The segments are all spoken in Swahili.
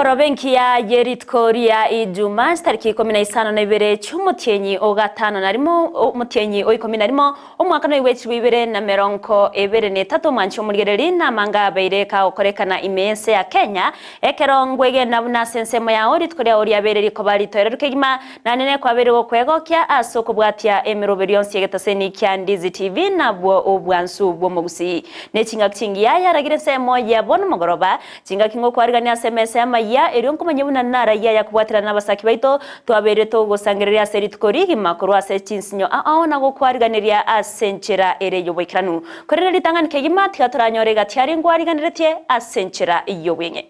Amagoro benki ya Yeritkoria Ijumaa tariki 12 cy'umutyenyi ogatano narimo umutyenyi o12 narimo umwaka no w'echi 2023 mwanchi umurgereri namanga beireka okorekana imense ya Kenya ekerongwege nabuna sensemo ya Yeritkoria ori abereri ko bari toerukegima nanene kwa bere okwegokya asoko bwatia emiroberion siegetaseni kya Ndizi TV nabwo obwansu bwo Gusii nechinga kingiya yaragire semo ya bono mogoroba kinga kingo kwarigania SMS Amayia erionko manyebuna nara ya kubwatira nabasaki baito twabere to gosangereria Yeritkoria makuru asechinsinyo aona go kwariganiria asenchera ereyo bwikiranu korera litangani kegima tikatoranyore tyari ngwariganiretie asenchera iyo wenge.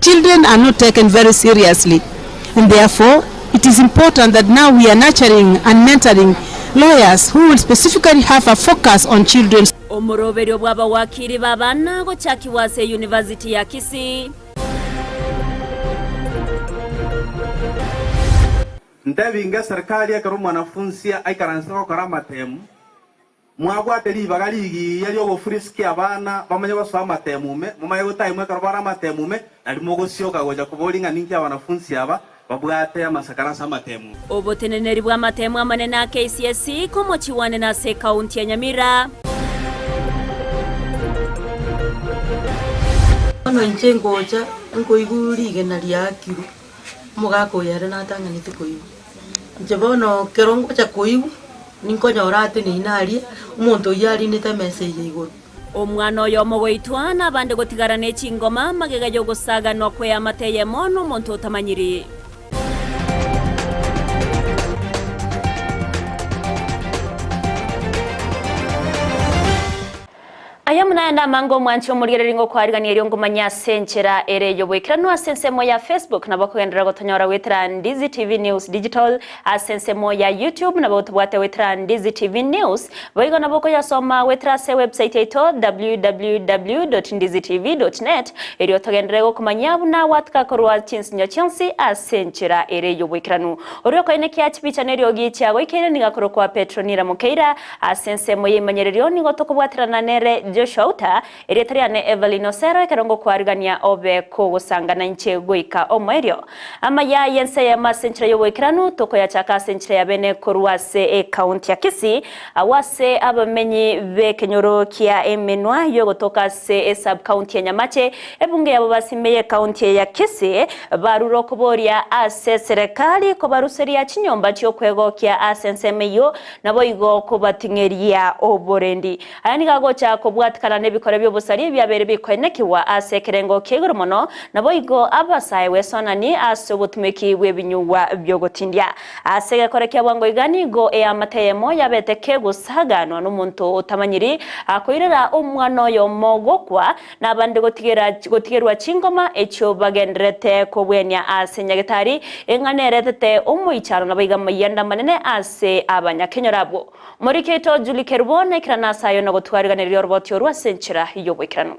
Children are not taken very seriously, and therefore it is important that now we are nurturing and mentoring lawyers who will specifically have a focus on children. Omurobero bwaba wakiri babana go chakiwase University ya Kisii. Ndabinga serikali ya mwanafunzi aikaransa ko ramatemu mwagwateri bagarigi yali obufuriski abana bamanye baswa matemume mumaye gutayimwe karabara matemume nali mogosyoka goja kubolinga ninki abanafunzi aba babwate amasakaransa amatemu oboteneneri bwa matemu amanene na KCSE komochiwane na se county ya Nyamira. Ono njengoja ngoigurige na liakiru mugako yare natanganite koigu njebono kerongo cha koigu ninkonya orate ni inari umuntu yari nita message iguru omwana oyo mogwitwana bande gotigarane chingoma magega yo gusaga no kwe amateye mono muntu utamanyiri. Ayamuna mango mwanchi omurgereri ngo kwariganira ngo manya senchera ereyo bwekiranu asensemo ya Facebook nabo kugendera gotonyora wetera Ndizi TV News Digital asensemo ya YouTube nabo tubwate wetera Ndizi TV News boigo nabo ko yasoma wetera se website yeto www.ndizitv.net eriyo togendera go kumanya buna watka korwa chinsinyo chinsi asenchera ereyo bwekiranu oriyo ko ineki achipicha neryo gicha goikere nigakoro kwa Petronira Mukeira asensemo yimanyerero ningo tokubwatira nanere Auta eretariane Everline Osero ekerongo kwarigania obe ko gusangana nche goika omerio Amayia Ensa ya masenchira yo wekiranu toko ya chaka senchira ya bene koruase county ya Kisii awase abamenyi be kenyoro kia emenwa yo gotoka se sub county ya Nyamache ebunge yabo basimeye county ya Kisii baruro kuboria ase serikali ko baruseria chinyomba cyo kwegokya asensemeyo nabo igo ko batingeria oborendi ayani gago cha bwatikana nebikore by'obusari byabere bikwenekiwa asekerengo kegoro mono nabo igo abasaye wesonani asobutumeki webinyuwa byo gotindya asege korekya bwango igani go amateyemo yabeteke gusaganwa n'umuntu utamanyiri akoirera umwana yo mogokwa nabande gotigerwa chingoma echo bagendrete ko bwenya asenyagitari enganeretete umuicharo nabiga mayenda manene ase abanyakenyarabo muri keto Julie Kerbone kirana sayo no gotwariganira roboti orwa senchira iyo bwekiranu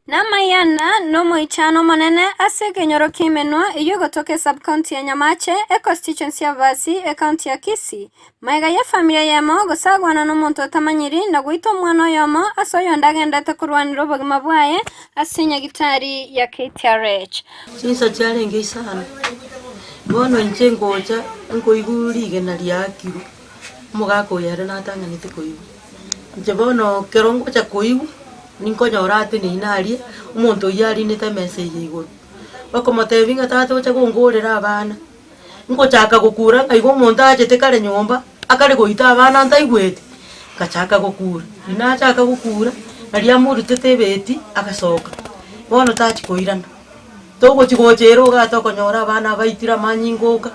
Namayana no moichano manene ase kenyoro kimenwa iyo gotoke sub county ya Nyamache constituency ya Gusii county ya Kisii maiga ya familia Eyemo gosagwana no muntu tamanyiri na gwito mwana yomo asoyo ndagendete kurwanira bogima bwaye asinya gitari ya KTRH sinsa challenge sana bono njengoja ngoigurige na liakiru mugako yare natanganite koigu njebono kerongo cha koigu ninkonya orate ni inari umuntu yari nita message iguru bakomotevinga tato cha gongorera abana ngo chaka gukura ngaigo umuntu ajete kare nyomba akare goita abana ndaigwete kachaka gukura ina chaka gukura ari amuru tetebeti akasoka bono tachi koirana togo chigojero gato konyora abana baitira manyingoka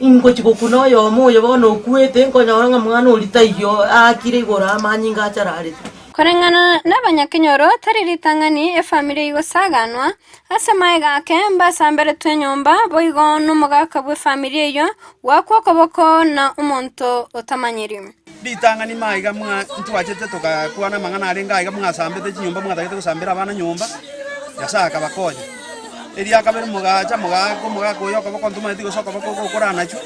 ingo chigokuno yo moyo bono kuete nkonyora nga mwana uritayo akire igora amanyinga achararete korengana n'abanyakenyoro tariritangani family igosaganwa ase maega kemba sambere twenyomba boigo n'umugaka bwe family yo wakwa koboko na umuntu otamanyiri ditangani maega mwa ntwachete tukakwana mangana arenga aiga mwa sambete chinyomba mwa tagete kusambira abana nyomba yasaka bakonya eria kabere mugacha mugago yoka bakontuma etigo soka bakokora nacho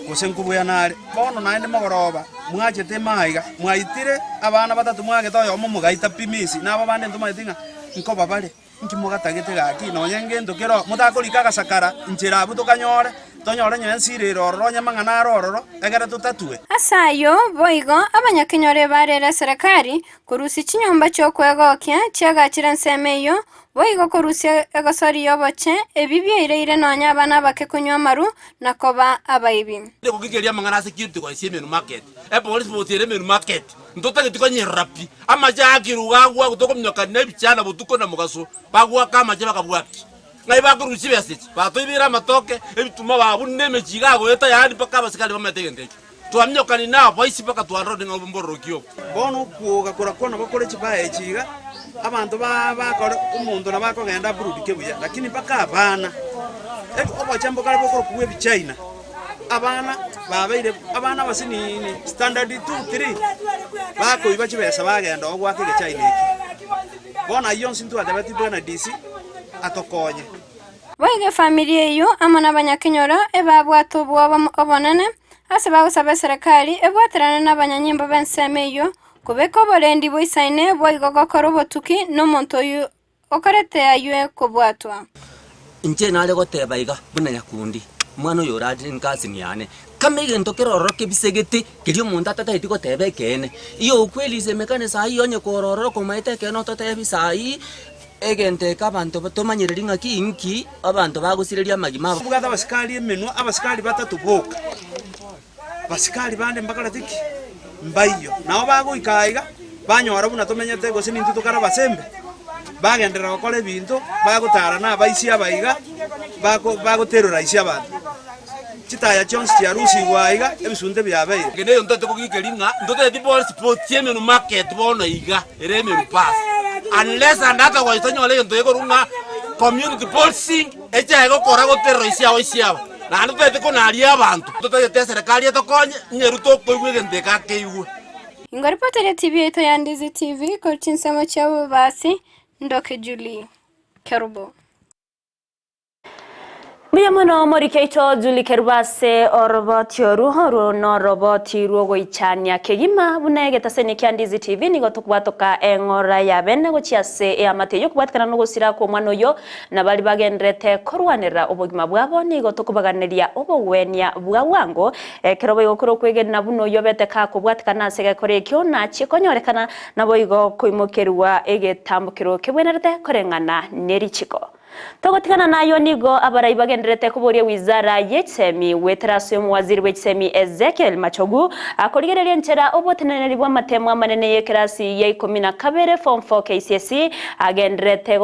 gosenkubuya nare bono naende magoroba mwachete maiga mwaitire abana batatu mwagetoyo omo mugaita pimisi nabo bande ntuma etinga nko babale nkimugatagete gaki nonyenge ndokero mutakorika gasakara njira abutukanyore tonyore nyensire roro nyamangana roro egera tutatue asayo boigo abanyakinyore barera serikali kurusi chinyomba cyo kwegokia cyagakira nsemeyo boigo kurusi egasori yoboche ebibyeire nonya abana bake kunywa maru nakoba abaibi ndiko kigeria mangana security kwa siemenu market police botire menu market ndotake tikonyerapi amajakiruga gwa kutokomnyoka nebichana butuko na mugaso bagwa kama je bakabwaki ngai bakurusi besiti batoibira matoke ebituma babuneme chigago eta yandi paka basikali bametege twamnyokani na voice paka twarode ngomborokyo bono kuoga kurakona bakore chibaye chiga abantu bakore umuntu nabakogenda burudi kebuya lakini paka abana obachambo kale bokoro kuwe bichina abana babaire abana basini standard 2 3 bako ibachibesa bagenda ogwake gechina iki bona yonsi ntu adabati bwana DC atokonye boige familia iyo amana abanyakinyora ebabwato bwo obonene ase bagusaba serikali ebwaterana n'abanyanyimbo bensemeyo kubeko borendi boisaine boigo gokora obotuki n'omonto oyu okorete aywe kubwatwa nje nale goteba iga buna nyakundi mwana oyo radi nkasi niane kamege ntokero kebisegete kelio munda tata itiko tebe kene iyo ukweli semekane sai onye kororo komaite keno tata bisai egente kabantu batomanyirira ngaki inki abantu bagusiriria magima bugada basikali emenu abasikali batatu boka basikali bande mbakala tiki mbayo nao bago ikaiga banyora buna tomenyete gose nintu tokara basembe bagendera bakole bintu bagutara na baisi abaiga bago terrorize abantu chitaya chonsi ya rusi waiga ebisunde byabe gene ntote kugikelinga ntote tipo sport yemenu market bono iga ereme pass unless andata kwa itonyole nto yekorunga community policing echa ego kora go terrorize awisiaba na ntote ko nali abantu ntote serikali etokonye nyeruto koigwe ndeka keiwe ingoripotele TV ito ya Ndizi TV kolchinsemo chabo basi ndoke Julie Kerubo Biamono morikeito Julie Kerubase orobotio ruhoro no roboti ruogo ichania kegima bunege tasene kya Ndizi TV nigo tukubatoka engora ya bene gochiase ya mateyo kubatkana no gusira ko mwana yo na bali bagendrete korwanira obugima bwabo nigo tukubaganiria obowenia bwawango kerobo yokoro kwegena buno yo beteka kubwatkana sege korekyo na chikonyorekana nabo igo kuimokerwa egetambukiro kebwenerete korengana nerichiko Togotikana nayo nigo abarai bagenderete kuboria wizara yechemi weterasyo waziri wechemi Ezekiel Machogu akoligereria nchera oboteneneri bwa matemo manene yekerasi ya 12 form 4 KCSE agenderete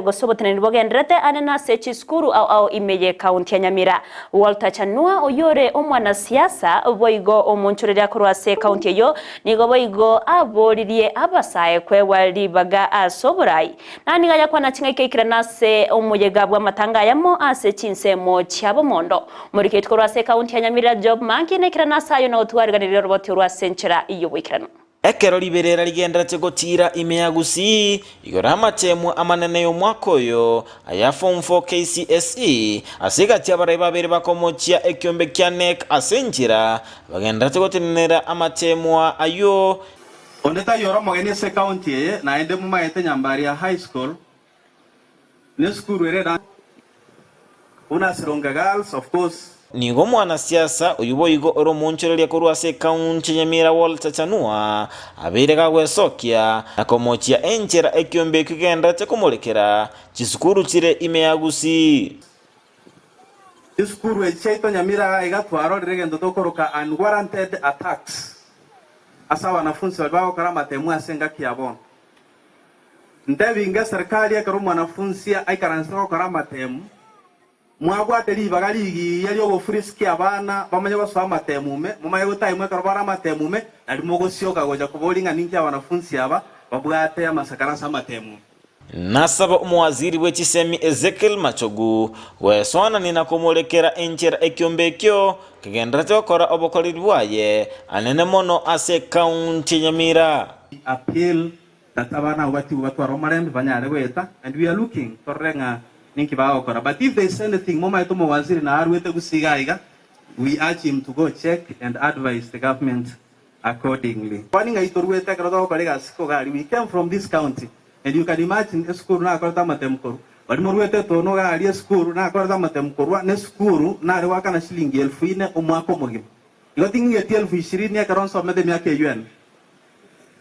gosoboteneneri bogenderete anena sechi skuru au imeye county ya Nyamira Walter Chanua oyore omwana siasa boigo omunchureria kurwase county yo nigo boigo aboririe abasaye kwewali baga asoborai nani gaya kwa nachinga ikikirana omuyega bwa matanga yamo ase chinsemo cyabo mondo muri kitko rwase county ya Nyamira job mankine kirana sayo na utwariganiriro roboti rwa senchera iyo wikirano ekero liberera ligendera tegotira imeya Gusii igora amatemu amanene yo mwakoyo aya form 4 KCSE asigati abarai babere bakomochia ekyombe kya NEC asenjira bagendera tegotenera amatemu ayo ondeta yoro mogene se county ye na ende mu maete Nyambaria high school ne school ereda una Sironga girls of course nigo mwana siasa uyuboigo oro munchereria kurwase county Nyamira Walter Chanua abirega gwesokia nakomochia enchera ekyombe kigenda tekumulekera chisukuru chire imeya Gusii iskuru echaito Nyamira igatwaro regendo tokoroka unwarranted attacks asa wanafunzi walibao karama temu asenga kiabon ndebinga serikali ya karumu wanafunzi aikaransa karama temu mwagwate libagaligi yali obofuriski abana bamanya baswa matemume mumaye gutaimwe karabara matemume ali mogosyoka goja kubolinga ninja wanafunzi aba babwate amasakara sa matemu nasaba umwaziri wechisemi Ezekiel Machogu wesona ninakumulekera enchera ekyombekyo kigenda tokora obokolirwaye anene mono ase county Nyamira appeal that abana watu aromarem banyare weta, and we are looking torenga ninki baokora. But if there is anything moma etomo waziri na arwete gusigaiga, we urge him to go check and advise the government accordingly. We came from this county, and you can imagine a school na korta matemkoru. But morwete tono ga ali school na korta matemkoru ne school na rewaka na shilingi 1000 umwako mogim. You think you tell fishery ne karon so mede miake UN.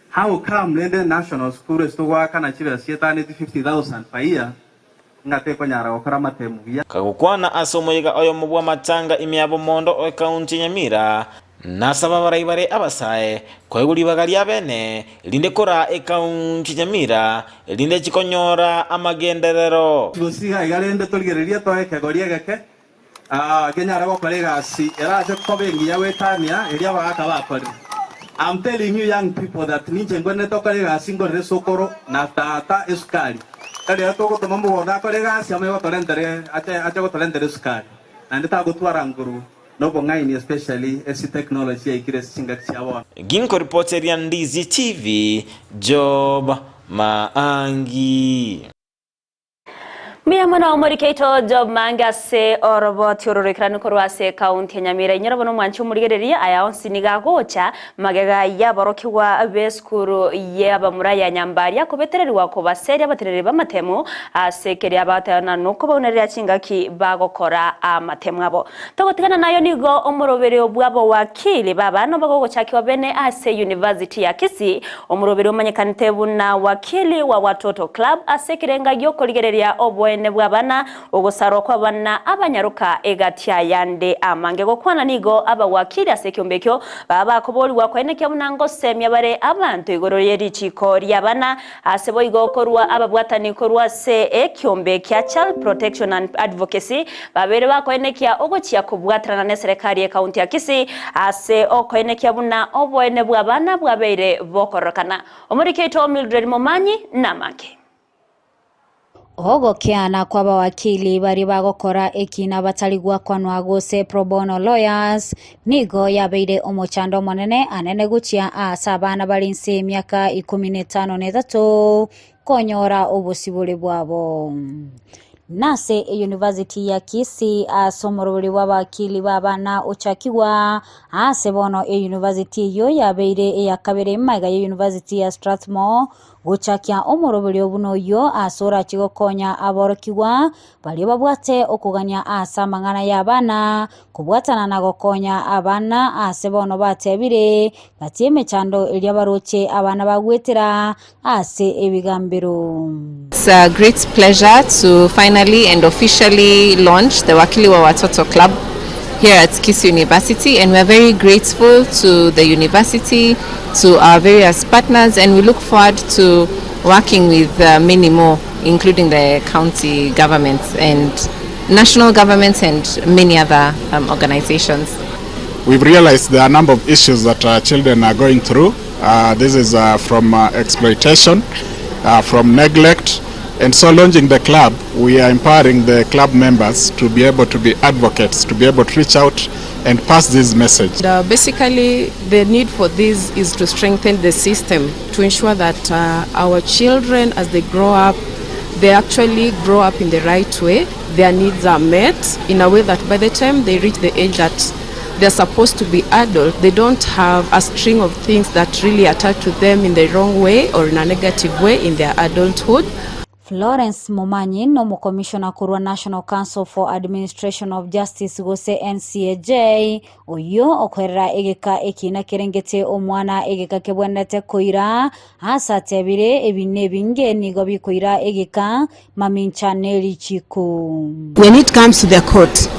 How come the national school is to work na chiva sieta 50,000 per year? Kagukwana asomoyiga oyo mubwa matanga imiabo mondo o county Nyamira nasaba baraibare abasae kweguli bagalia bene linde kora e county Nyamira linde chikonyora amagenderero Gusii igalende tolgereria to ekegoria geke Kenya rabo kolega si era je kobengi ya wetania elia bagaka bakori. I'm telling you young people that ninje ngone to kolega singo resokoro na tata eskali. Kaya toko to mambo na kolega si amewa tolendere ate ko tolendere skari na ndita go twaranguru no bongaini especially esi technology ikire singa tsiawa Ginko reporter ya Ndizi TV Job Maangi Miyamana omorikeito Job Mangase oroboti ororikiranu korwase county Nyamira inyara bono mwanchu murigereria aya onsiniga gocha magega yabarokiwa beskuru yabamuraya nyambaria kubetererwa ko baseria baterere bamatemo asekeri abatana nuko bonerera chingaki bagokora amatemo abo togotigana nayo nigo omorobere obwabo wakili babano bagogochakiwa bene ase University ya Kisii omorobere omanyekanite buna wakili wa watoto club asekirenga yokoligereria obwe nebwabana ogosaro kwa bana abanyaruka egatia yande amange gokwana nigo abawakiri asekyombekyo baba koboli wakweneke bunango semya bare abantu igororye riciko ryabana asebo igokorwa ababwatani korwa se ekyombekya Child Protection and Advocacy babere bakwenekya ogochia kubwatrana ne serikali ya county ya Kisii ase okwenekya buna obwene bwabana bwabeire bokorokana omurikeito Mildred Momanyi namake Ogokiana kwa bawakili bari bagokora ekina bataligwa kwanwa gose pro bono lawyers nigo yabeire omochando monene anene guchia asabana balinse myaka 15 konyora obusibule bwabo Nase University ya Kisii asomorori wabakili babana ochakiwa asebono University yo yabeire ya kabere maiga University ya Strathmore gochakia omorobori obuno yo asora chigokonya aborokiwa bali babwate okuganya asa mangana yabana kubwatana na gokonya abana asebono batebire batieme chando elyabaroche abana bagwetera ase ebigambiro. It's a great pleasure to finally and officially launch the Wakili wa Watoto Club here at Kisii University, and we're very grateful to the university, to our various partners, and we look forward to working with many more, including the county governments and national governments and many other organizations. We've realized there are a number of issues that children are going through. This is from exploitation, from neglect, and so launching the club, we are empowering the club members to be able to be advocates, to be able to reach out and pass this message. Basically, the need for this is to strengthen the system, to ensure that our children, as they grow up, they actually grow up in the right way. Their needs are met in a way that by the time they reach the age that they're supposed to be adult, they don't have a string of things that really attach to them in the wrong way or in a negative way in their adulthood. Florence Momanyi no Commissioner kurwa National Council for Administration of Justice gose NCAJ oyo okorera egeka ekina kerengete omwana egeka kebwenete koira hasa tebire ebine binge nigo bikoira egeka maminchaneli chiko. When it comes to the court,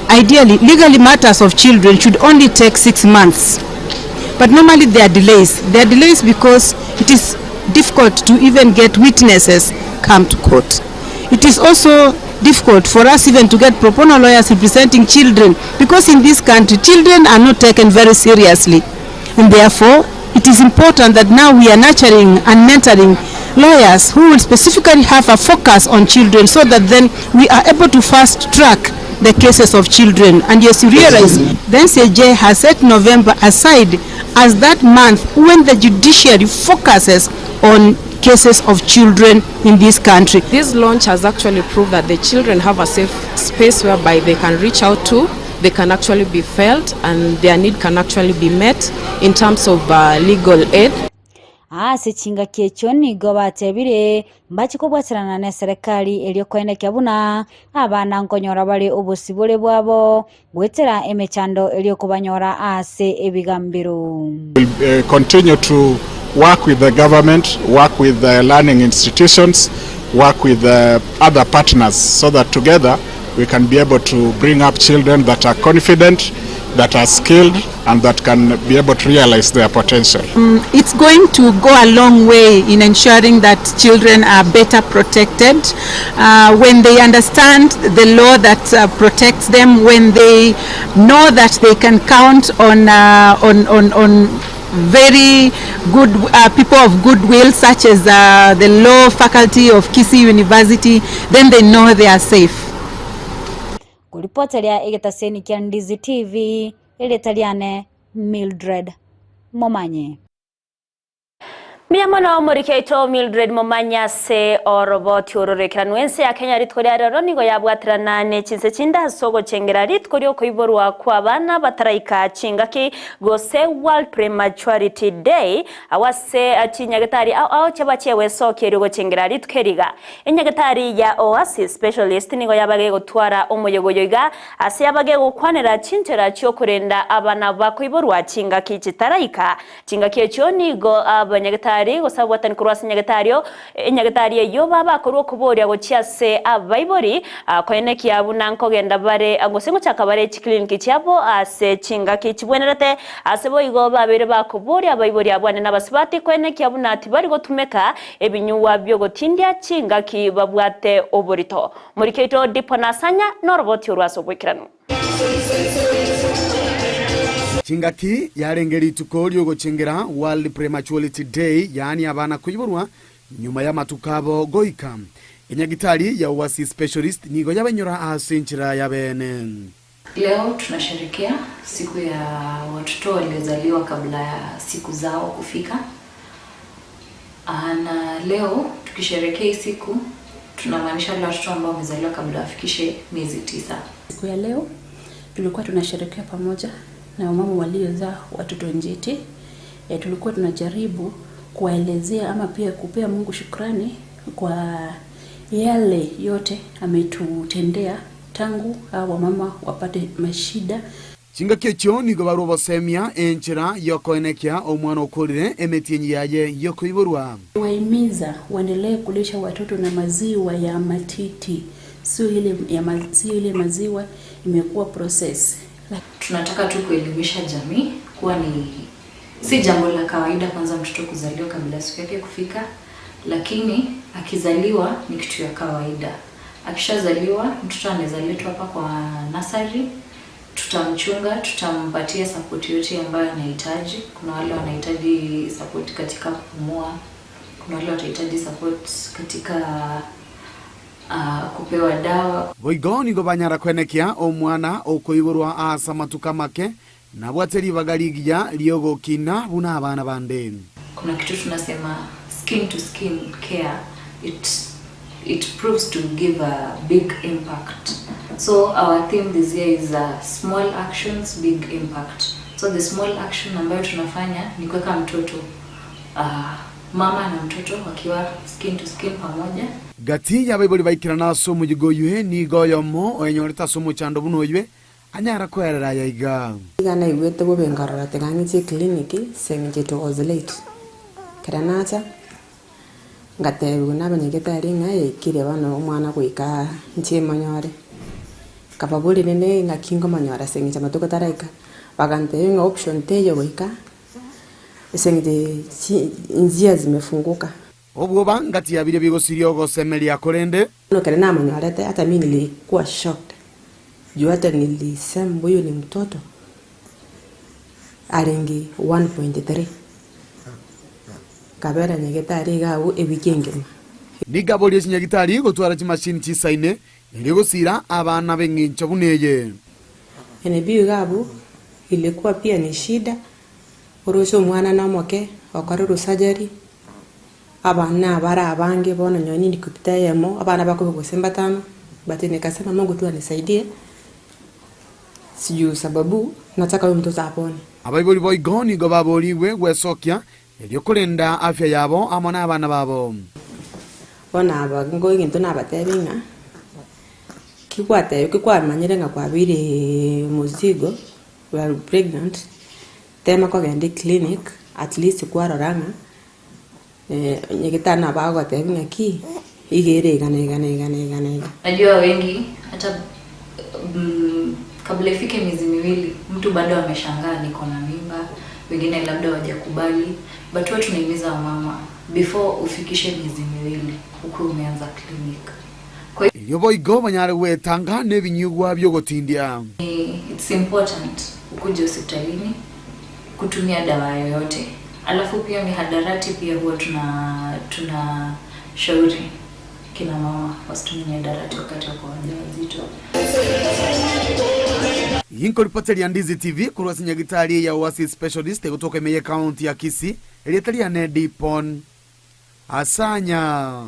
ideally legally matters of children should only take 6 months, but normally there are delays. There are delays because it is difficult to even get witnesses come to court. It is also difficult for us even to get pro bono lawyers representing children, because in this country children are not taken very seriously, and therefore it is important that now we are nurturing and mentoring lawyers who will specifically have a focus on children, so that then we are able to fast track the cases of children. And yes, you realize the NCAJ has set November aside as that month when the judiciary focuses on cases of children in this country. This launch has actually proved that the children have a safe space whereby they can reach out to, they can actually be felt, and their need can actually be met in terms of legal aid. Chinga kiecho nigo batebire mbachikobwatirana ne serikali eliokoene kyabuna abana nkonyora bali obusibule bwabo gwetera emechando eliokobanyora ase ebigambiro. We'll continue to work with the government, work with the learning institutions, work with other partners so that together we can be able to bring up children that are confident, that are skilled, and that can be able to realize their potential. It's going to go a long way in ensuring that children are better protected when they understand the law that protects them, when they know that they can count on very good people of goodwill, such as the law faculty of Kisii University, then they know they are safe. Kulipotelea egetaseni kia Ndizi TV, eletaliane Mildred Momanye. Miamano morikeito Mildred Momanya se oroboti ororekiranu Ensa ya Kenya ritkoria rero nigo yabwatirana ne chinse chinda sogo chengera ritkorio koiborwa kwa bana bataraika chingaki gose World Prematurity Day awase atinyagetari au chabachewe sokero go chengera ritkeriga enyagetari ya Oasis specialist nigo yabage gutwara omoyogoyoiga ase yabage gukwanera chintera cyo kurenda abana bakoiborwa chingaki chitaraika chingaki echo nigo abanyagetari gosabwatani kurwasa nyagetari yo baba korwo kuboria gochiase abaibori koene kiabuna nkogenda bare agosengo chakabare clinic cyabo ase chingaki kibwenerete ase boigo babere bakuboria abaibori abwane nabasibati koene kiabuna ati bari gotumeka ebinyuwa byo gotindia chingaki babwate oborito muri keito diponasanya noroboti urwaso bwikiranu Chingaki yarengeri tukolyo gochengera World Prematurity Day, yani abana kuiborwa nyuma ya matukabo goika. Enyagitari ya Oasis specialist nigo yabanyora asenchira ya bene. Leo tunasherehekea siku ya watoto waliozaliwa kabla ya siku zao kufika. Na leo tukisherehekea siku tunamaanisha wale watoto ambao wamezaliwa kabla wafikishe miezi 9. Siku ya leo tulikuwa tunasherehekea pamoja na mama waliozaa watoto njiti. Tulikuwa tunajaribu kuwaelezea ama pia kupea Mungu shukrani kwa yale yote ametutendea tangu hao mama wapate mashida. Chingaki echo nigo barobo semia enchira yokoenekya omwana okurire emetienyi yaye yokoiborwa. Waimiza waendelee kulisha watoto na maziwa ya matiti. Sio ile maziwa imekuwa process. Tunataka tu kuelimisha jamii kuwa ni si jambo la kawaida kwanza mtoto kuzaliwa kabla siku yake kufika, lakini akizaliwa ni kitu ya kawaida. Akishazaliwa mtoto anazaletwa hapa kwa nursery, tutamchunga, tutampatia support yote ambayo anahitaji. Kuna wale wanahitaji support katika kupumua, kuna wale watahitaji support katika kupewa dawa. Boigoni go banyara kwenekya omwana okoiborwa asa matuka make na bwateri bagaligia liogo kina buna abana bande. Kuna kitu tunasema skin to skin care. It proves to give a big impact. So our theme this year is small actions, big impact. So the small action ambayo tunafanya ni kuweka mtoto mama na mtoto wakiwa skin to skin pamoja. Gati ya baiboli baikirana so mujigoyue ni goyomo onyorita so muchando bunoywe anyara kwerera yaiga. Igana igwete bo bengarara tegangiche clinic senje to ozlate. Karanacha ngate n'abanyegetari ngaye kire bano umwana gwika nche manyore. Kapabuli nene ngakingo manyora senje matuko taraika. Bagante nga option teyo gwika. Senje njia zimefunguka. Obwoba ngati yabire bigosirio gosemelia korende. No kare na manyorete hata mimi nilikuwa shocked. Juu hata nilisema huyu ni mtoto. Arengi 1.3. Kabera nyegetari gawo ebikengema. Nigaboli nyegitari gotwara chimashini chisaine niligosira abana bengincho buneye. Ene biyu gabo ilikuwa pia ni shida. Orosho mwana na moke wakaruru surgery. abana bara abange bona nyoni nikupita Eyemo abana bako kusemba tano bati nikasema Mungu tu anisaidie siju sababu nataka huyo mtoto apone. Abaiboli boigoni go baboliwe gwesokia elyo kulenda afya yabo amona abana babo. Bona abango inginto nabatebinga kikwate manyire nga kwabire muzigo we are pregnant tema kwa gende clinic at least kwa roranga nyekitana bago tebinga ki igere gane. Najua wengi hata kabla ifike miezi miwili mtu bado ameshangaa niko na mimba, wengine labda hawajakubali, but watu tunahimiza mama before ufikishe miezi miwili uko umeanza clinic. Kwa hiyo boigo banyare wetanga nebinyugwa byo gotindia. It's important ukuje hospitalini kutumia dawa yoyote. Alafu pia mihadarati pia huwa tuna shauri kina mama wasitumie mihadarati wakati wako wajawazito. Yinko ripoti ya Ndizi TV kurwasi nyagitari ya uwasi specialist kutoka Amayia County ya Kisii elietari ya Nedipon Asanya.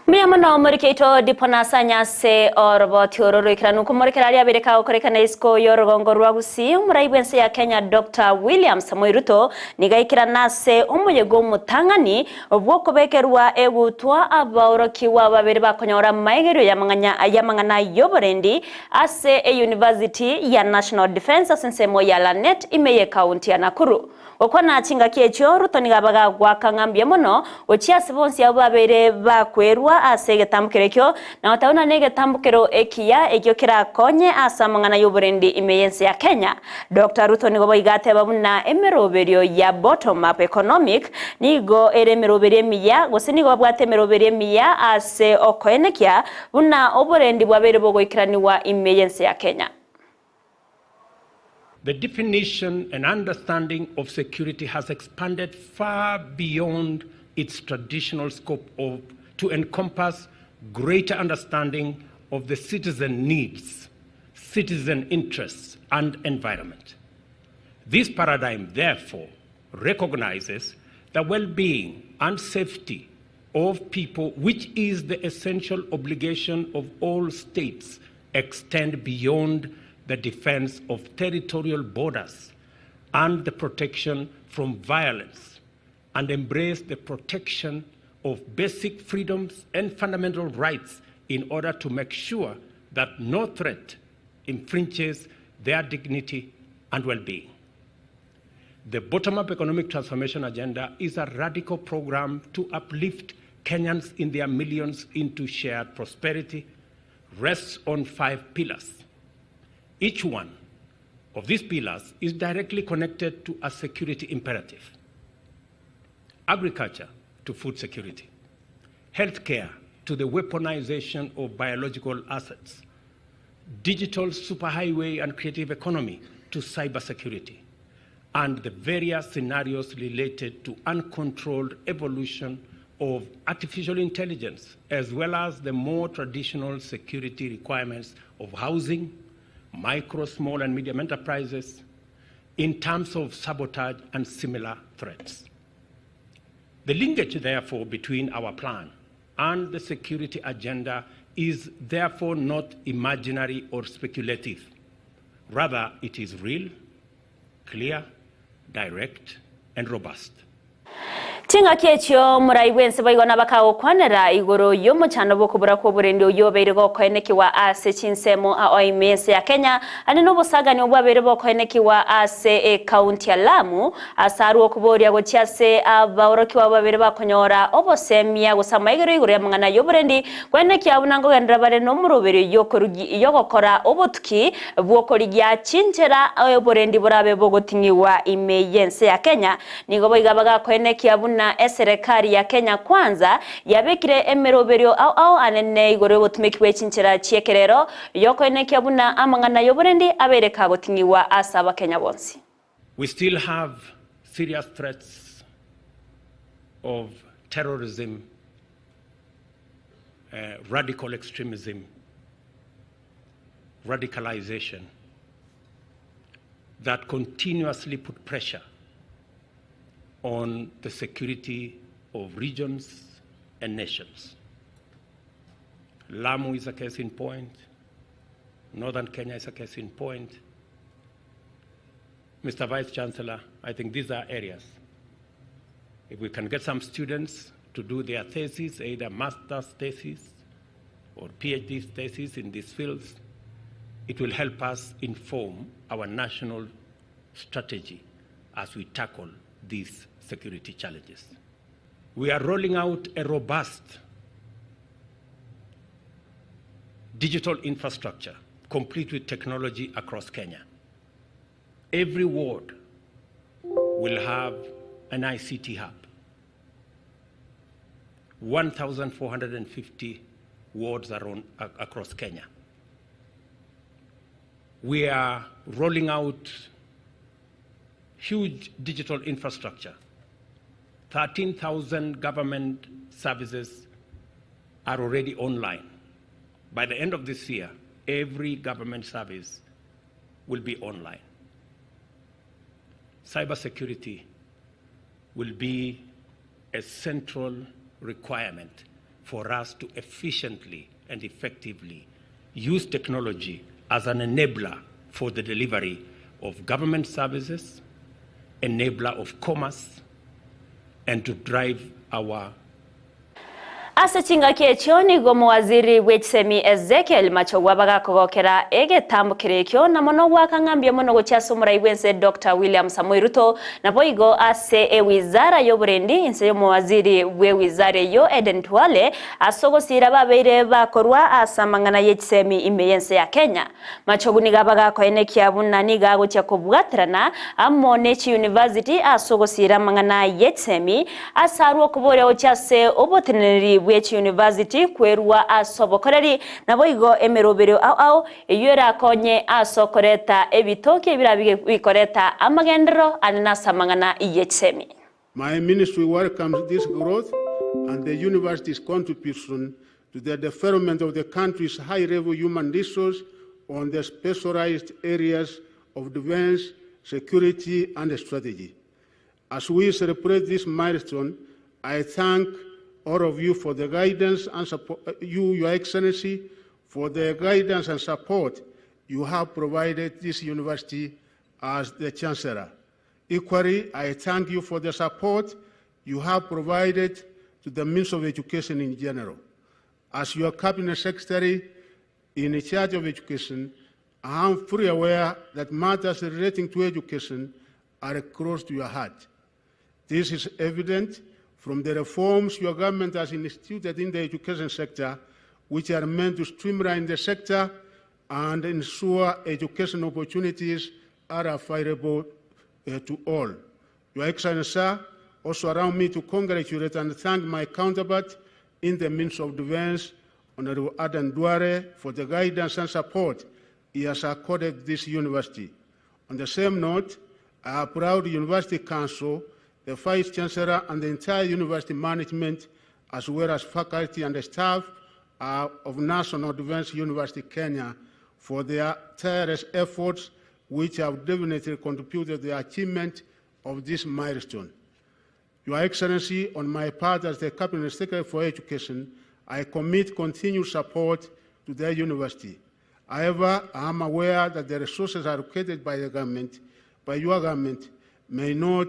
Miyamano murikeito dipona sanya se oroboti ororo ikiranu kumurikira ya bereka okorekana isko yorogongo rwa Gusii muraibense ya Kenya Dr. William Samoei Ruto nigaikira nase umuyego mutangani obwoko bekerwa egutwa abaoroki wa babere bakonyora maigero yamangana yoborendi ase a University ya National Defense Sensemo ya Lanet Amayia County ya Nakuru. Okwana chinga kiecho Ruto nigabaga gwakangambye mono ochiasi bonsi abo babere bakwerwa ase getambukireko na wataona nege tambukiro ekiya ekyo kirakonye asamangana y'oburendi imeyense ya Kenya. Dr. Ruto nigo igate babuna emeroberio ya bottom up economic nigo eremeroberie miya gose nigo bwate emeroberie miya ase okoenekia buna oburendi bwabere bogo ikiraniwa imeyense ya Kenya. The definition and understanding of security has expanded far beyond its traditional scope to encompass greater understanding of the citizen needs, citizen interests, and environment. This paradigm, therefore, recognizes the well-being and safety of people, which is the essential obligation of all states, extend beyond the defense of territorial borders and the protection from violence, and embrace the protection of basic freedoms and fundamental rights in order to make sure that no threat infringes their dignity and well-being. The bottom-up economic transformation agenda is a radical program to uplift Kenyans in their millions into shared prosperity, rests on 5 pillars. Each one of these pillars is directly connected to a security imperative. Agriculture to food security, healthcare to the weaponization of biological assets, digital superhighway and creative economy to cybersecurity, and the various scenarios related to uncontrolled evolution of artificial intelligence, as well as the more traditional security requirements of housing, micro, small, and medium enterprises in terms of sabotage and similar threats. The linkage, therefore, between our plan and the security agenda is therefore not imaginary or speculative. Rather, it is real, clear, direct, and robust. Tinga kiecho muraiwense baigona bakago kwanera igoro yomo chano bokubura ko burende oyobere go koeneki wa ase chinsemo a oimense ya Kenya ane no bosaga ni obwabere bo koeneki wa ase county ya Lamu asaru okuboria go chiase abaoroki wa babere bakonyora obosemia gusamaigero igoro yamangana yoburendi koeneki abunango gendra bare no murobere yokorugi yogokora obotuki bwokorigia chinjera oborendi burabe bogotingiwa imeyense ya Kenya nigo boigabaga koeneki abuna serikali ya Kenya kwanza yabekire emeroberio au anene igoro botumekiwe chinchera chiekerero yoko eneki abuna amangana yoburendi abereka gotingiwa asaba Kenya bonsi. We still have serious threats of terrorism, radical extremism, radicalization that continuously put pressure on the security of regions and nations. Lamu is a case in point. Northern Kenya is a case in point. Mr. Vice Chancellor, I think these are areas. If we can get some students to do their thesis, either master's thesis or PhD thesis in these fields, it will help us inform our national strategy as we tackle these security challenges. We are rolling out a robust digital infrastructure, complete with technology across Kenya. Every ward will have an ICT hub. 1,450 wards are across Kenya. We are rolling out huge digital infrastructure. 13,000 government services are already online. By the end of this year, every government service will be online. Cybersecurity will be a central requirement for us to efficiently and effectively use technology as an enabler for the delivery of government services, enabler of commerce, and to drive our Asachinga kechyo nigo muwaziri w'ekisemi Ezekiel Machowa bagakogokera egetambukire ekyo na mono gwakangambye mono gokyasumura ibwense Dr. William Samoei Ruto nabo igo ase ewizara y'oburendi inse y'omuwaziri w'ewizara yo Eden Twale asogosira babeire bakorwa asamangana y'ekisemi imeyense ya Kenya. Machogu niga bagakoene kyabuna niga gocha kubwatrana ammo nechi university asogosira mangana y'ekisemi asarwo kubore okyase oboteneri which university kwerwa asobokoreri nabo igo emerobero au eyera konye asokoreta ebitoke birabige bikoreta amagendero anasamangana iyetsemi. My ministry welcomes this growth and the university's contribution to the development of the country's high-level human resource on the specialized areas of defense, security, and strategy. As we celebrate this milestone, I thank all of you for the guidance and support, Your Excellency, for the guidance and support you have provided this university as the Chancellor. Equally, I thank you for the support you have provided to the Ministry of Education in general. As your Cabinet Secretary in charge of education, I am fully aware that matters relating to education are close to your heart. This is evident from the reforms your government has instituted in the education sector, which are meant to streamline the sector and ensure education opportunities are available to all. Your Excellency, sir, also allow me to congratulate and thank my counterpart in the Ministry of Defense, Honorable Adan Duare, for the guidance and support he has accorded this university. On the same note, I am proud University Council, the Vice Chancellor and the entire university management, as well as faculty and the staff of National Defense University Kenya for their tireless efforts, which have definitely contributed to the achievement of this milestone. Your Excellency, on my part as the Cabinet Secretary for Education, I commit continued support to the university. However, I am aware that the resources allocated by the government, by your government, may not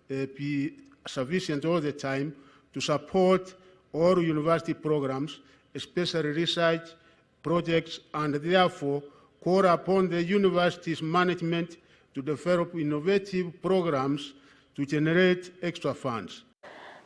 be sufficient all the time to support all university programs, especially research projects, and therefore call upon the university's management to develop innovative programs to generate extra funds.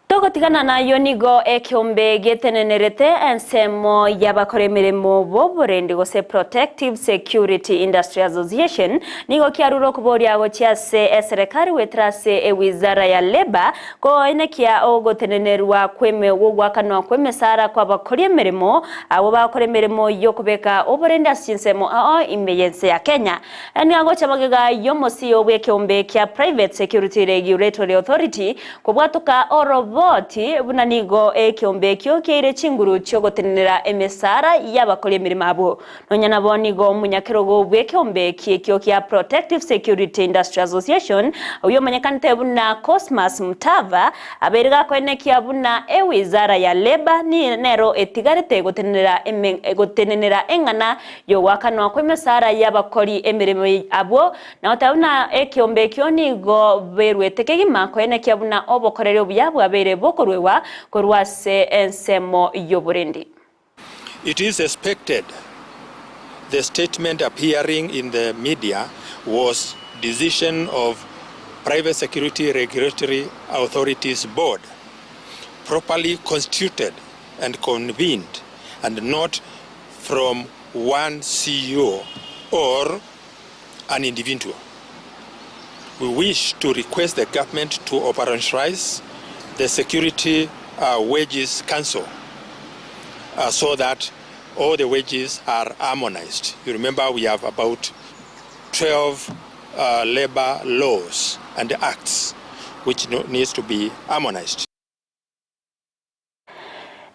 Togotigana na yonigo ekyombe getenenerete ensemo yabakoremeremo boburendi gose Protective Security Industry Association nigo kyaruro kuboria go kyase serikali wetrase ewizara ya leba ko enekia ogotenenerwa kweme wogwakanwa kweme sara kwa bakoremeremo abo bakoremeremo yokubeka oburendi asinsemo imeyense ya Kenya eni ago chamagega yomosi obwekyombe kya Private Security Regulatory Authority kubwatuka oro voti buna nigo ekiombekio keire chinguru chyo gotenera emesara y'abakora emirimo abo nonya nabo nigo munyakirogo bwekiombeki kyo kya Protective Security Industry Association uyo manyakanite buna Cosmas Mtava aberga kwene kya buna wizara ya leba ni nero etigarete gotenera engana yo wakanwa kwemesara y'abakori emirimo abo na otabuna ekiombekio nigo berweteke gima kwene kya buna obokorere obuyabwa abere bokorwewa korwase ensemo yoburendi. It is expected the statement appearing in the media was decision of Private Security Regulatory Authorities Board, properly constituted and convened, and not from one CEO or an individual. We wish to request the government to operationalize the Security Wages Council so that all the wages are harmonized. You remember we have about 12 labor laws and acts which needs to be harmonized.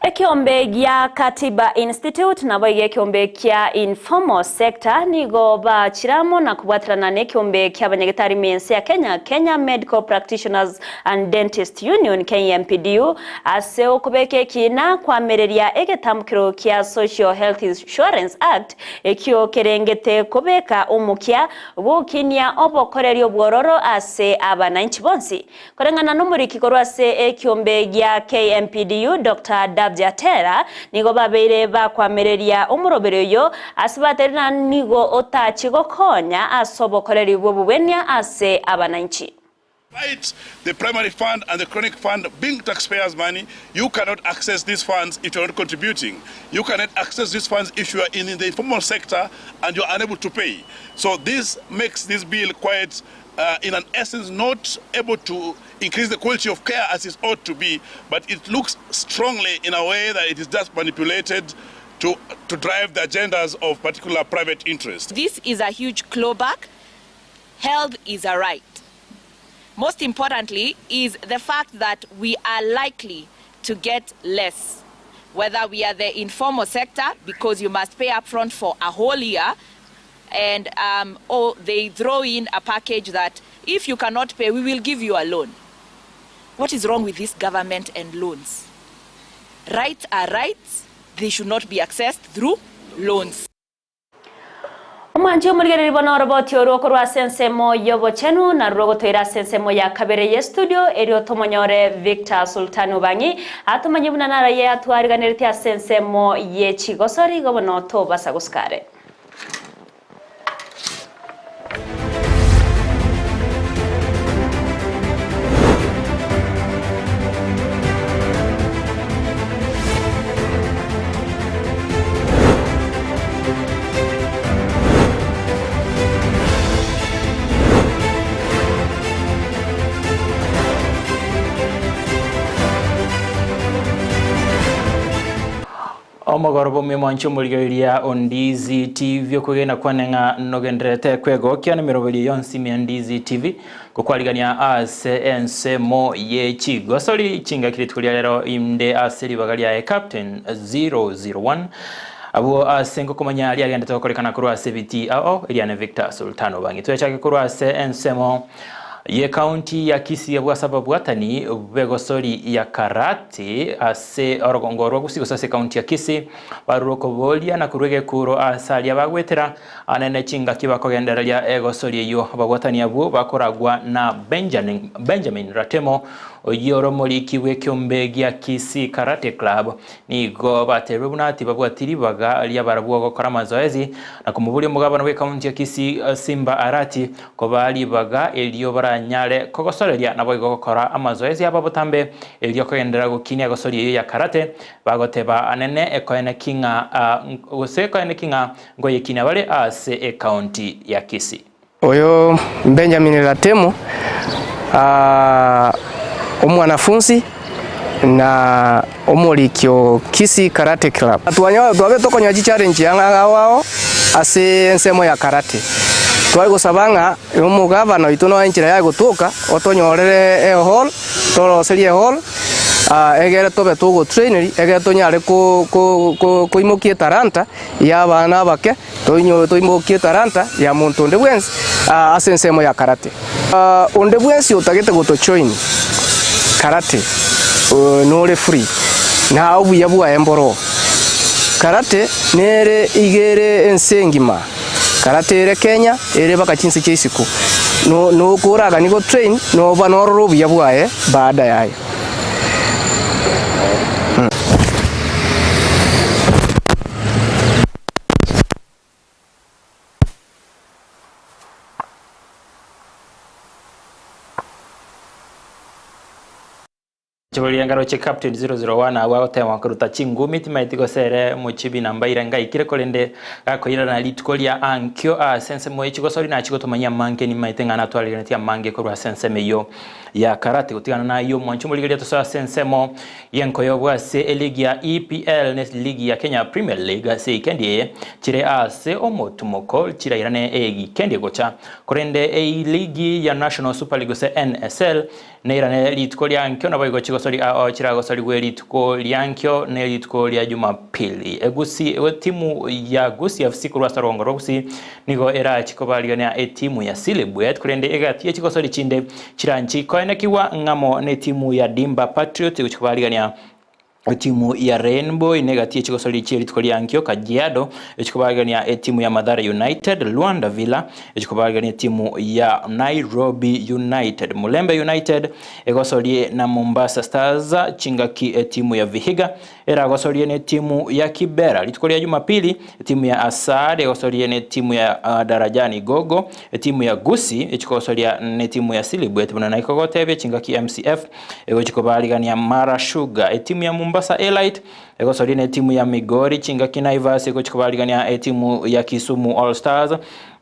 Ekiombe gya Katiba Institute nabo ekiombe kya informal sector nigo bachiramo na kubwatirana n'ekiombe ky'abanyagitari mensi ya Kenya Medical Practitioners and Dentist Union KMPDU ase okubeke kina kwamereria egetambukiro kya Social Health Insurance Act ekyo kerengete kubeka umukya bukinya obokoreri obwororo ase abananchi bonsi korengana n'umuriki korwase ekiombe gya KMPDU Dr. Jatera nigo babere bakwamereria umurobereyo asibaterina nigo otachigo konya asobokoreri bobubenya ase abananchi. Despite the primary fund and the chronic fund being taxpayers' money, you cannot access these funds if you're not contributing. You cannot access these funds if you are in the informal sector and you're unable to pay. So this makes this bill quite, in an essence, not able to increase the quality of care as it ought to be, but it looks strongly in a way that it is just manipulated to drive the agendas of particular private interests. This is a huge clawback. Health is a right. Most importantly is the fact that we are likely to get less, whether we are the informal sector, because you must pay upfront for a whole year, and or they throw in a package that if you cannot pay, we will give you a loan. What is wrong with this government and loans? Rights are rights. They should not be accessed through loans. Omanjo mulgereri bono roboti orokorwa sensemo yobo chenu na rogo toira sensemo ya kabere ye studio erio tomonyore Victor Sultanu bangi atomanyibuna nara ye atwariganirtia sensemo ye chigosori gobono to basaguskare. Omogorobo memancho mulgeria Ndizi TV okugena kwanenga nogendrete kwego kyane mirobeli yonsi Ndizi TV kokwaligania ase ensemo ye chigosori chinga kilitukulia lero imde aseri bagalia e Captain 001 abo asengo komanya ali agenda tokolekana kurwa CBT ao Eliane Victor Sultano bangi twechake kurwa ase ensemo ye county ya Kisii ya sababu atani begosori ya karate ase orogongorwa Gusii sase county ya Kisii baruroko bolia na kurwege kuro asali abagwetera anene chinga kibakogendereria egosori yo abagwatani abo bakoragwa na Benjamin Ratemo oyoro moliki wekyombe gya Kisii Karate Club nigo baterwe ati babwatiri baga ali abarabuwa gukora mazoezi na kumubuli mugabano we county ya Kisii Simba Arati ko bali baga eliyo baranyale kogosoreria nabo gukora amazoezi ababutambe eliyo kogendera gukinia gosori ya karate bagoteba anene ekoene kinga ene kinga ngoye kinia bale ase e county ya Kisii oyo Benjamin Ratemo omwanafunzi na omolikyo Kisii Karate Club twabe tokonya challenge yanga wao ase ensemo ya karate twali gusabanga omugavana ituno enchira ya gutuka otonyorere hall toro serie hall egere tobe tugo traineri egere tonyare kuimukia talanta ya bana bake toimukia talanta ya muntu onde bwensi ase ensemo ya karate onde bwensi utagete goto join karate nore free na obuya bwa emboro karate nere igere ensengima karate ere Kenya ere baka chinsi chisiku no kuraga nigo train no banoro obuya bwae baada yayo. Choboli ngaro che captain 001 awa tema kuruta chingumi timaitiko sere muchibi namba irenga ikire kolende akoira na litkolia ankyo sense moichiko sori na chiko tomanya manke ni maitenga na twali netia mange kurwa sense meyo ya karate kutigana na yo mwanchumuli gele to sense mo yenko yo bwase eligi ya EPL ne ligi ya Kenya Premier League se kendie chire ase omotumoko chira irane egi kendie gocha korende ligi ya National Super League se NSL ne irane litkolia ankyo na boy gochiko sori chirago sori welitko liankyo ne litko lya Jumapili Gusii timu ya Gusii FC kurwa sarongo Gusii nigo era chikobalio ne timu ya Silibwet kurende egati chiko sori chinde chiranchi koene kiwa ngamo ne timu ya Dimba Patriot chikobalio ne timu ya Rainbow inegati chiko sori chilitko liankyo Kajiado chikobalio timu ya Mathare United Luanda Villa chikobalio timu ya Nairobi United Mulembe United egosolie na Mombasa Stars chingaki timu ya Vihiga era gosolie ne timu ya Kibera litkolia Jumapili timu ya Asad egosolie ne timu ya Darajani Gogo timu ya Gusii chikosolia ne timu ya Silibwet bana ikogotebe chingaki MCF chikobalio Mara Sugar timu ya Mombasa Elite egosolie ne timu ya Migori chingaki Naivas chikobalio timu ya Kisumu All Stars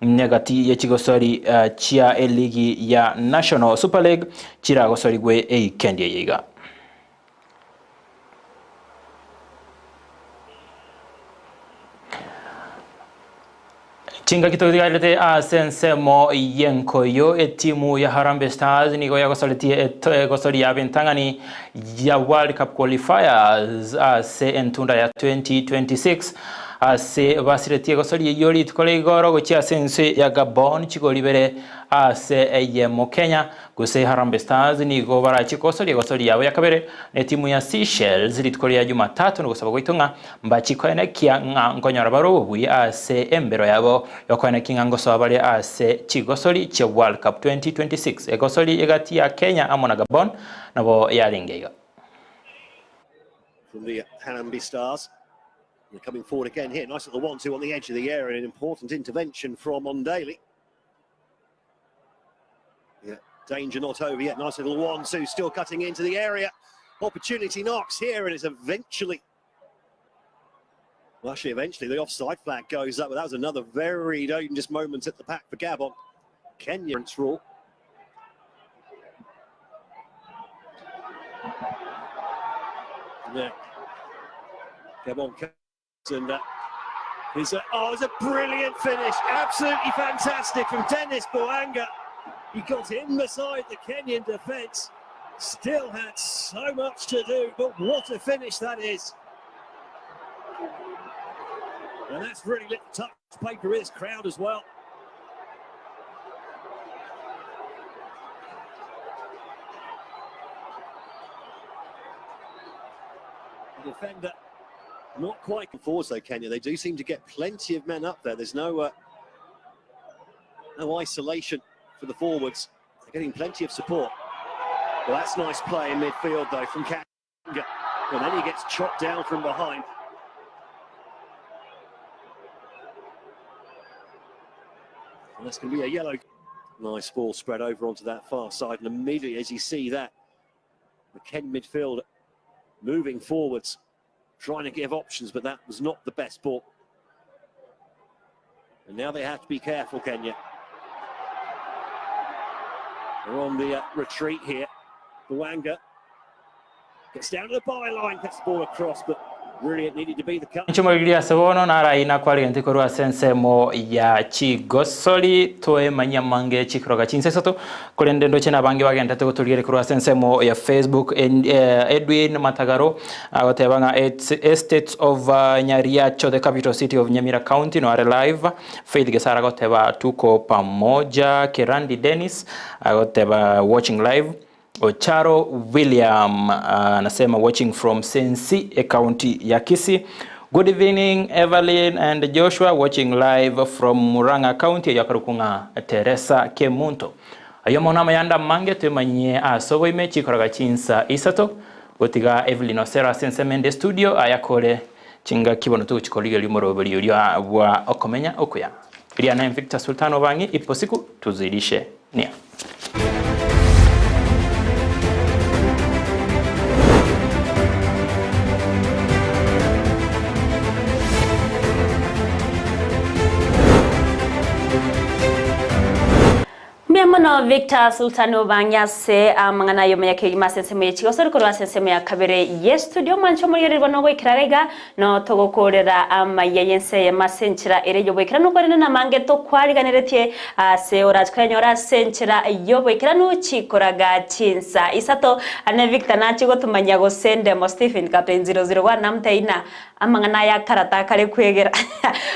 negati yechigosori chia ligi ya National Super League chira gosori gwe kendie yiga chinga kitogalete sensemo yenkoyo timu ya Harambee Stars nigo yagosoletie gosori ya bentangani ya World Cup qualifiers se entunda ya 2026 ase basiretie gosori yori tukole igoro gochia sense ya Gabon chigolibere ase Eyemo Kenya Gusii Harambee Stars nigo barachikosori gosori yabo yakabere ne timu ya Seychelles litukole ya Jumatatu ngosaba goitunga mbachikoene kia ngonyora barobuyi ase embero yabo yokoene kingango sobale ase chigosori che World Cup 2026 egosori egati ya Kenya amona Gabon nabo yaringega from the Harambee Stars. They're coming forward again here. Nice little 1-2 on the edge of the area. An important intervention from Ondale. Yeah, danger not over yet. Nice little 1-2 still cutting into the area. Opportunity knocks here and it's eventually... Well, actually, eventually the offside flag goes up. But that was another very dangerous moment at the pack for Gabon. Kenyans rule. Yeah. Gabon. And it's a brilliant finish, absolutely fantastic from Dennis Boanga. He got in beside the Kenyan defence, still had so much to do, but what a finish that is. And that's really lit the touch paper in this crowd as well. The defender not quite forwards though, Kenya. They do seem to get plenty of men up there. There's no isolation for the forwards. They're getting plenty of support. Well, that's nice play in midfield though from Kanga. And then he gets chopped down from behind. And that's going to be a yellow. Nice ball spread over onto that far side. And immediately as you see that, the Ken midfield moving forwards, trying to give options, but that was not the best ball. And now they have to be careful, Kenya. They're on the retreat here. Boanga gets down to the byline, gets the ball across, but Really, it needed to be the cut. Nchumuriria sewono nara ina kwali ntikorwa sensemo ya chigosoli toe manyamange chikroga chinsesoto kulende ndo chena bangi bagenda tukutulire kurwa sensemo ya Facebook Edwin Matagaro agotebanga Estates of Nyariacho, the capital city of Nyamira County, no are live. Faith Gesara agoteba tuko pamoja. Kerandi Dennis agoteba watching live. Ocharo William anasema watching from Sensi, a county ya Kisii. Good evening Everline and Joshua, watching live from Muranga County ya Karukunga. Teresa Kemunto Eyemo nama yanda mange tumanye asobo imechi koraga chinsa isato gotiga Evelyn Osero sensemende studio ayakore chinga kibono tu chikoliga limoro bali wa okomenya okuya iliya na Victor Sultano bangi ipo siku tuzidishe nia. Miamono Victor Sultano Banyase amangana yoma yake masensemo yechi osoro korwa sensemo ya kabere yes studio mancho muri bonogo ikirarega no togokorera Amayia yense ya masenchira ere yobo ikirano korena na mange to kwariganiretie se oratwenyora senchira yobo ikirano chikoraga chinsa isato ane Victor nachi gotumanya go sende mo Stephen Captain 001 namteina amangana ya karata kare kwegera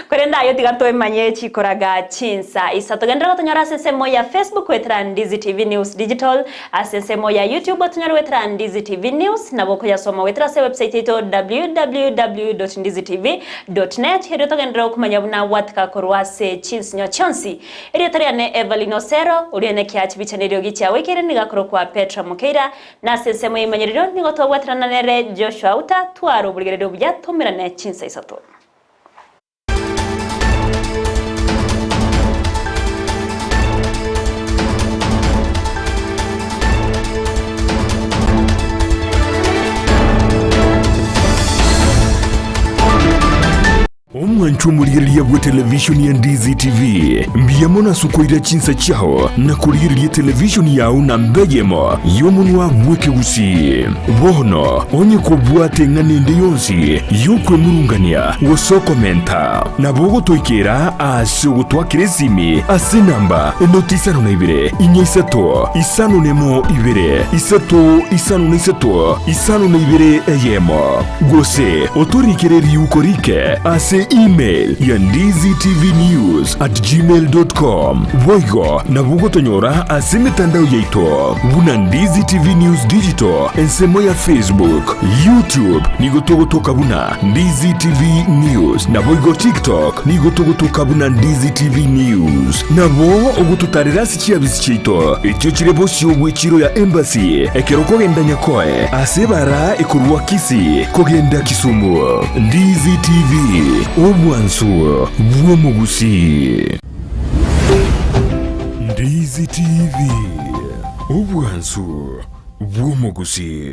korenda yo tigato emanye chikoraga chinsa isato gendera tonyora sensemo ya Facebook wetra Ndizi TV News Digital, asensemo ya YouTube tunyari wetra Ndizi TV News, na boko ya soma wetra se website ito www.ndizitv.net. Heri otogendera kumanyabuna watka korwase chinsinyo chonsi. Heri otoriane Everline Osero, uriane kiachi bichaneri ogichi ya wikere niga korokwa Petra Mukeira, na asensemo ya imanyeriro nigoto wetra nanere Joshua Auta, tuaro buligerero bya tumirane chinsa isato. Omwanchu muliriya bwa television ya Ndizi TV mbiyamona sukoira chinsa chao na kuliriya television yao na mbeyemo yomunwa mweke Gusii bono onye kubwate nganende yonsi yokwe murungania wasoko menta na bogo toikera ase gutwakire simi ase namba notisano na ibere inyesato isano nemo ibere isato isano na isato isano na ibere Eyemo gose otorikere yukorike ase email ya ndiztvnews@gmail.com boigo na bugo tonyora ase mitandao yaito buna Ndizi TV News Digital ensemo ya Facebook, YouTube nigotogotoka buna Ndizi TV News na boigo TikTok nigotogotoka buna Ndizi TV News na bo ogututarira sikia bisichito icyo kirebo cyobwe kiro ya embassy ekeroko gendanya koe ase bara ikurwa Kisii kogenda Kisumu. Ndizi TV obwansu bwomo Gusii. Ndizi TV obwansu bwomo Gusii.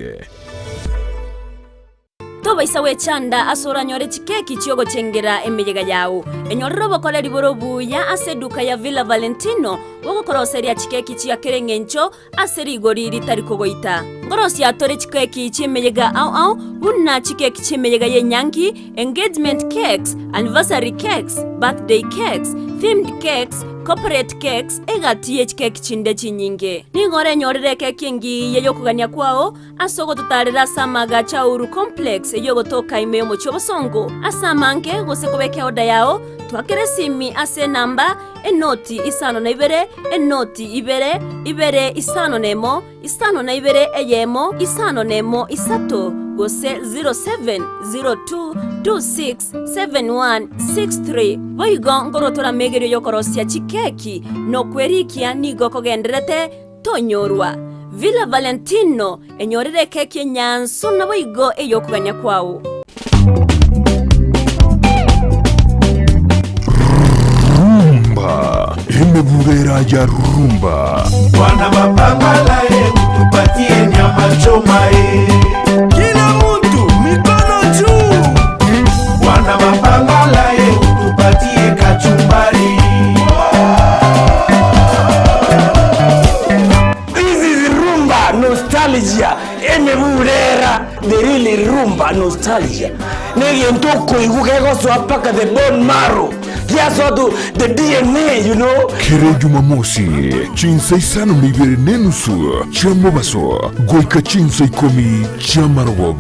Toba isawe chanda asora nyore chikeki chiogo chengera emeyega yao. Enyorero bokole liboro buya aseduka ya Villa Valentino wogo koroseria chikeki chia kerengencho aseri gori ritari kogoita. Ngorosi atore chikeki chimeyega au bunna chikeki chimeyega yenyangi, engagement cakes, anniversary cakes, birthday cakes, themed cakes, corporate cakes egatiye chikeki chinde chinyinge. Ningore nyorere keki ngi yeyo kugania kwao asogo tutarira samaga chauru complex yogo toka Eyemo chobosongo asamange gosekobeke oda yao twakere simi ase namba enoti isano na ibere enoti ibere isano nemo isano na ibere Eyemo isano nemo isato gose 0702267163 boigo ngorotora megerio yokorosia chikeki no kwerikia nigo kogenderete tonyorwa Villa Valentino enyorere keki nyanso na boigo eyokuganya kwao. Rumba imebugera ya rumba Bwana mapangala tupatie nyama choma kila mtu mikono juu. Bwana mapangala tupatie kachumbari. This is rumba nostalgia. nostalgia emeburera the really rumba nostalgia negi ntoko igukego swapaka the bone marrow yes to the DNA you know. Kere Jumamosi chinsa isano mibere nenusu cha Mobaso goika chinsa ikomi cha Marogoba.